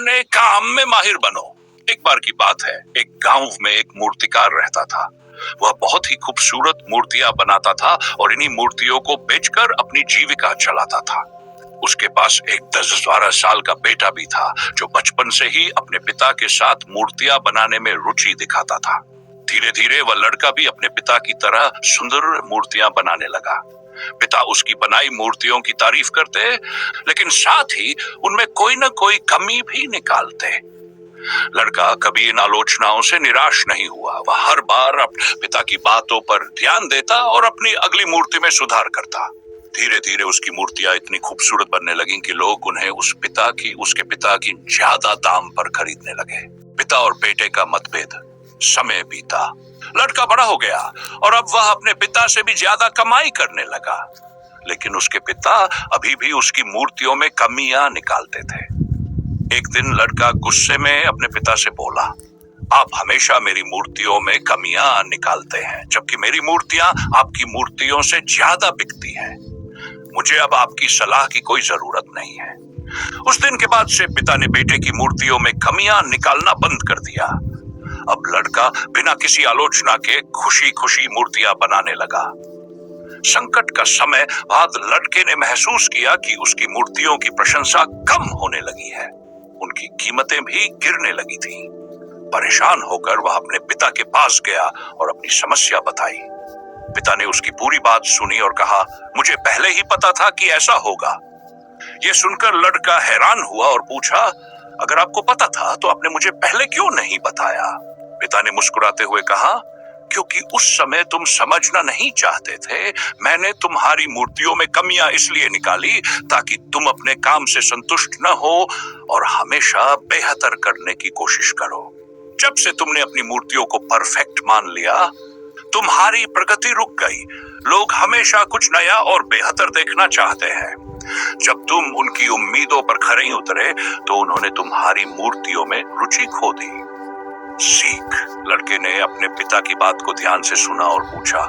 अपने काम में माहिर बनो। एक बार की बात है, एक गांव में एक मूर्तिकार रहता था। वह बहुत ही खूबसूरत मूर्तियां बनाता था और इन्हीं मूर्तियों को बेचकर अपनी जीविका चलाता था। उसके पास एक 10-12 साल का बेटा भी था जो बचपन से ही अपने पिता के साथ मूर्तियां बनाने में रुचि दिखाता था। धीरे धीरे वह लड़का भी अपने पिता की तरह सुंदर मूर्तियां बनाने लगा। पिता उसकी बनाई मूर्तियों की तारीफ करते, लेकिन साथ ही उनमें कोई न कोई कमी भी निकालते। लड़का कभी इन आलोचनाओं से निराश नहीं हुआ। वह हर बार अपने पिता की बातों पर ध्यान देता और अपनी अगली मूर्ति में सुधार करता। धीरे धीरे उसकी मूर्तियां इतनी खूबसूरत बनने लगीं कि लोग उन्हें उसके पिता की ज्यादा दाम पर खरीदने लगे। पिता और बेटे का मतभेद। समय बीता, लड़का बड़ा हो गया और अब वह अपने पिता से भी ज्यादा कमाई करने लगा, लेकिन उसके पिता अभी भी उसकी मूर्तियों में कमियां निकालते थे। एक दिन लड़का गुस्से में अपने पिता से बोला, आप हमेशा मेरी मूर्तियों में कमियां निकालते हैं, जबकि मेरी मूर्तियां आपकी मूर्तियों से ज्यादा बिकती हैं। मुझे अब आपकी सलाह की कोई जरूरत नहीं है। उस दिन के बाद से पिता ने बेटे की मूर्तियों में कमियां निकालना बंद कर दिया। अब लड़का बिना किसी आलोचना के खुशी खुशी मूर्तियां बनाने लगा। संकट का समय बाद लड़के ने महसूस किया कि उसकी मूर्तियों की प्रशंसा कम होने लगी है। उनकी कीमतें भी गिरने लगी थी। परेशान होकर वह अपने पिता के पास गया और अपनी समस्या बताई। पिता ने उसकी पूरी बात सुनी और कहा, मुझे पहले ही पता था कि ऐसा होगा। यह सुनकर लड़का हैरान हुआ और पूछा, अगर आपको पता था तो आपने मुझे पहले क्यों नहीं बताया? पिता ने मुस्कुराते हुए कहा, क्योंकि उस समय तुम समझना नहीं चाहते थे। मैंने तुम्हारी मूर्तियों में कमियां इसलिए निकाली ताकि तुम अपने काम से संतुष्ट न हो और हमेशा बेहतर करने की कोशिश करो। जब से तुमने अपनी मूर्तियों को परफेक्ट मान लिया, तुम्हारी प्रगति रुक गई। लोग हमेशा कुछ नया और बेहतर देखना चाहते हैं। जब तुम उनकी उम्मीदों पर खरे ही उतरे तो उन्होंने तुम्हारी मूर्तियों में रुचि खो दी। सीख। लड़के ने अपने पिता की बात को ध्यान से सुना और पूछा,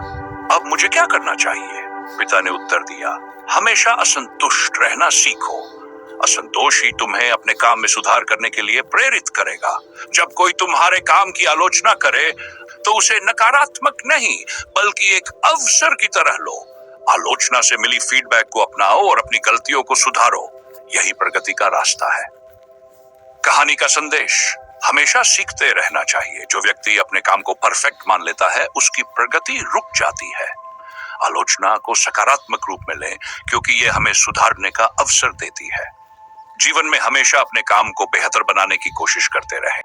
अब मुझे क्या करना चाहिए? पिता ने उत्तर दिया, हमेशा असंतुष्ट रहना सीखो। असंतोष ही तुम्हें अपने काम में सुधार करने के लिए प्रेरित करेगा। जब कोई तुम्हारे काम की आलोचना करे तो उसे नकारात्मक नहीं बल्कि एक अवसर की तरह लो। आलोचना से मिली फीडबैक को अपनाओ और अपनी गलतियों को सुधारो। यही प्रगति का रास्ता है। कहानी का संदेश, हमेशा सीखते रहना चाहिए। जो व्यक्ति अपने काम को परफेक्ट मान लेता है उसकी प्रगति रुक जाती है। आलोचना को सकारात्मक रूप में लें क्योंकि यह हमें सुधारने का अवसर देती है। जीवन में हमेशा अपने काम को बेहतर बनाने की कोशिश करते रहें।